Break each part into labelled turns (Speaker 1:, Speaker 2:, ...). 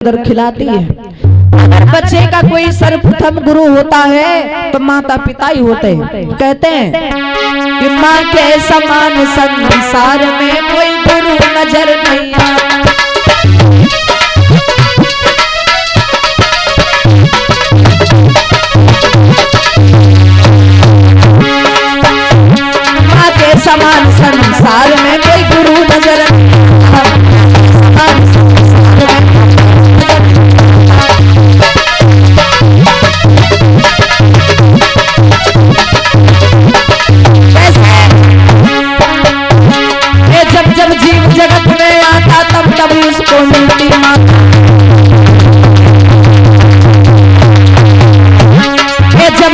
Speaker 1: दर खिलाती है। बच्चे का कोई सर्वप्रथम गुरु होता है तो माता पिता ही होते हैं। कहते हैं कि माँ के समान संसार में कोई गुरु नजर नहीं आता। माँ के समान संसार में कोई गुरु नजर नहीं आता। जब जीव जगत में आता तब तब उसको मिलती माता।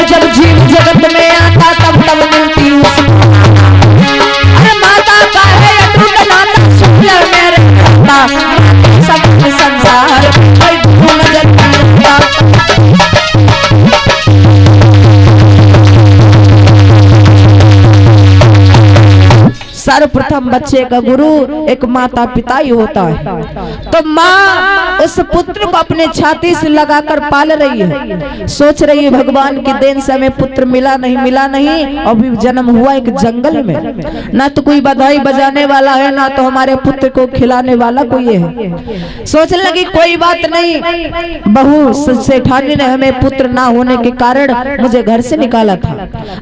Speaker 1: जब जीव जगत में आता तब तब मिलती उसको। अरे माता का है अटूट नाता शुक्ल मेरे सब संसार कोई नजर नहीं आता। सर्वप्रथम बच्चे का गुरु एक माता पिता ही होता है। तो माँ उस पुत्र को अपने छाती से लगाकर पाल रही है। सोच रही है भगवान की देन से हमें पुत्र मिला नहीं। अभी जन्म हुआ एक जंगल में, ना तो कोई बधाई बजाने वाला है, ना तो हमारे पुत्र को खिलाने वाला कोई है। सोचने लगी कोई बात नहीं, बहू सेठानी ने हमें पुत्र ना होने के कारण मुझे घर से निकाला था।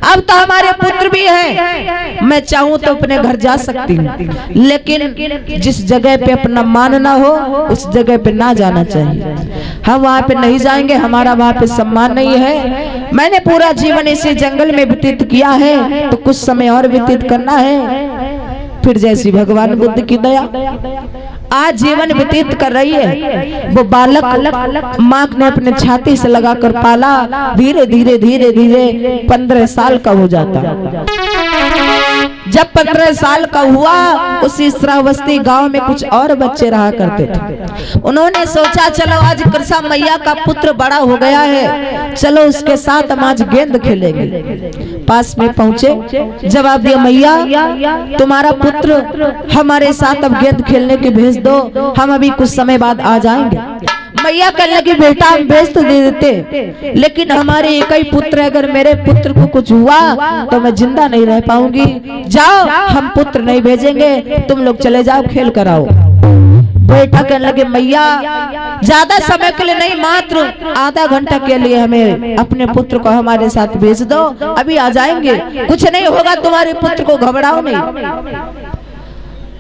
Speaker 1: अब तो हमारे पुत्र भी है, मैं चाहूं तो अपने घर जा सकती हूँ, लेकिन जिस जगह पे अपना मान ना हो उस जगह पे ना जाना चाहिए। हम वहाँ पे नहीं जाएंगे, हमारा वहाँ पे सम्मान नहीं है। मैंने पूरा जीवन इसी जंगल में व्यतीत किया है तो कुछ समय और व्यतीत करना है। फिर जैसी भगवान बुद्ध की दया आज जीवन व्यतीत कर रही है। वो बालक माँ ने अपने छाती से लगाकर पाला। धीरे धीरे 15 साल का हो जाता। जब 15 साल का हुआ, उसी श्रावस्ती गांव में कुछ और बच्चे रहा करते थे। उन्होंने सोचा चलो आज कृष्णा मैया का पुत्र बड़ा हो गया है, चलो उसके साथ हम आज गेंद खेलेंगे। पास में पहुंचे, जवाब दिया मैया तुम्हारा पुत्र हमारे साथ अब गेंद खेलने के भेज दो, हम अभी कुछ समय बाद आ जाएंगे। मैया कहने लगी बेटा हम भेज तो दे देते, लेकिन हमारे एक ही पुत्र है, अगर मेरे पुत्र को कुछ हुआ तो मैं जिंदा नहीं रह पाऊंगी। जाओ हम पुत्र नहीं भेजेंगे, तुम लोग चले जाओ खेल कर आओ। बेटा कहने लगे मैया ज्यादा समय के लिए नहीं, मात्र आधा घंटा के लिए हमें अपने पुत्र को हमारे साथ भेज दो, अभी आ जाएंगे, कुछ नहीं होगा तुम्हारे पुत्र को, घबराओ नहीं।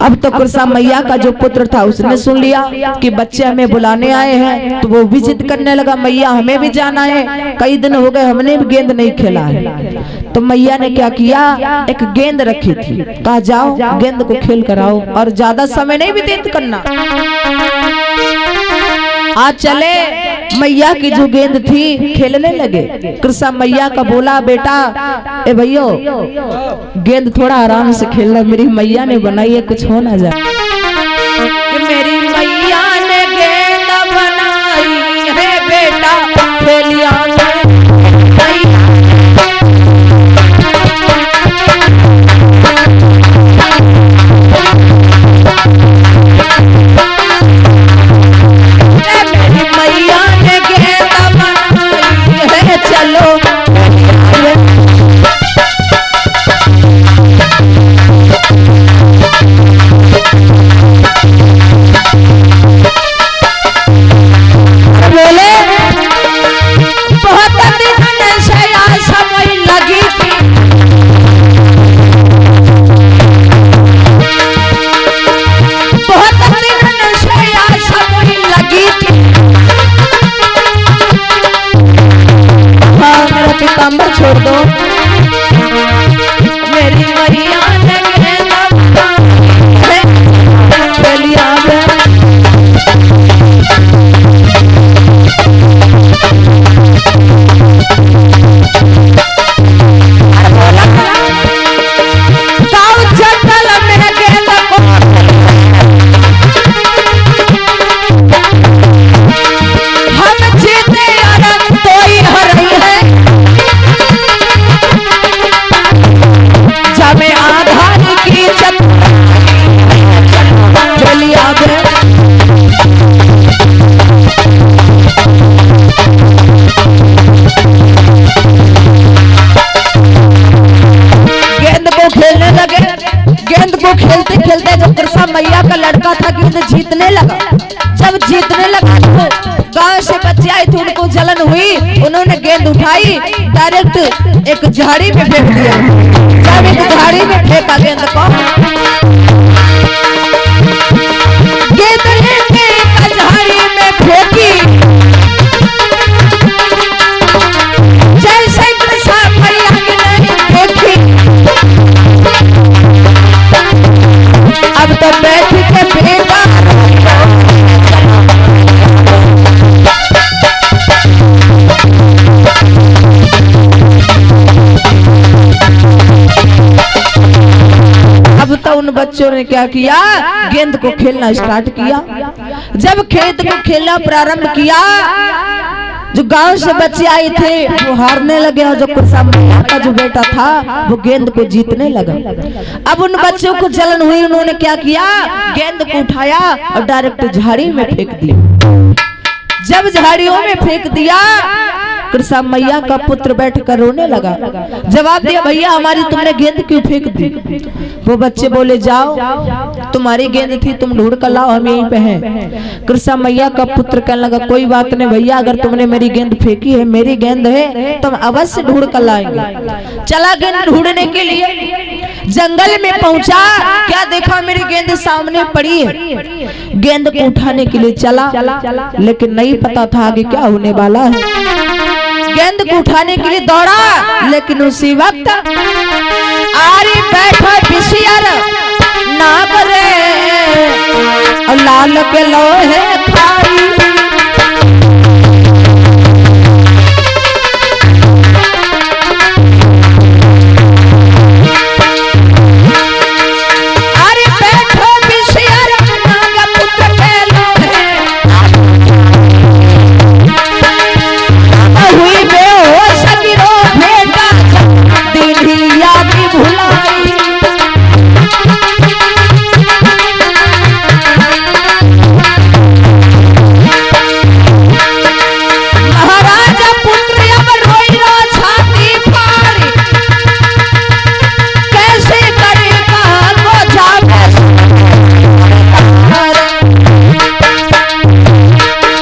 Speaker 1: अब तो कृष्णा मैया का जो पुत्र था उसने सुन लिया कि बच्चे हमें बुलाने आए हैं, तो वो भी जिद करने लगा मैया हमें भी जाना है, कई दिन हो गए हमने भी गेंद नहीं खेला है। तो मैया ने क्या किया, एक गेंद रखी थी, कहा जाओ गेंद को खेल कर आओ और ज्यादा समय नहीं व्यतीत करना। आज चले, मैया की जो गेंद थी खेलने लगे। कृष्णा मैया का बोला बेटा ए भैयो गेंद थोड़ा आराम से खेलना, मेरी मैया ने बनाई है, कुछ हो ना जाए। मेरी मैया ने गेंद बनाई है बेटा खेलिया चलो मैया का लड़का था गेंद जीतने लगा। जब जीतने लगा तो गांव से बच्चे आए थे, उनको जलन हुई, उन्होंने गेंद उठाई, डायरेक्ट एक झाड़ी में फेंक दिया। जब एक झाड़ी में फेंका गेंद को, गेंद लेके झाड़ी में फेंकी, जैसे कृष्ण मैया ने फेंकी। अब तो बैठ के बेटा उन बच्चों ने क्या किया, गेंद को खेलना स्टार्ट किया। जब खेत को खेलना प्रारंभ किया, जो गांव से बच्चे आए थे वो हारने लगे और जो कृष्ण मैया का जो बेटा था वो गेंद को जीतने लगा। अब उन बच्चों को जलन हुई, उन्होंने क्या किया, गेंद को उठाया और डायरेक्ट झाड़ी में फेंक दिया। जब झाड़ियों में फेंक दिया, कृष्ण मैया का पुत्र बैठकर रोने लगा। जवाब दिया, भैया हमारी तुमने गेंद क्यों फेंक दी? वो बच्चे बोले, जाओ तुम्हारी गेंद थी, तुम ढूंढ कर लाओ, हम यहीं पे हैं। कृष्ण मैया का पुत्र कहने लगा, कोई बात नहीं भैया, अगर तुमने मेरी गेंद फेंकी है, मेरी गेंद है, तुम अवश्य ढूंढ कर लाएंगे। चला गेंद ढूंढने के लिए जंगल में पहुंचा, क्या देखा, मेरी गेंद सामने पड़ी है। गेंद को उठाने के लिए चला, लेकिन नहीं पता था आगे क्या होने वाला है। गेंद को उठाने के लिए दौड़ा, लेकिन उसी वक्त आरी बैठा पिसियर नाग रे, लाल के लोहे खाई।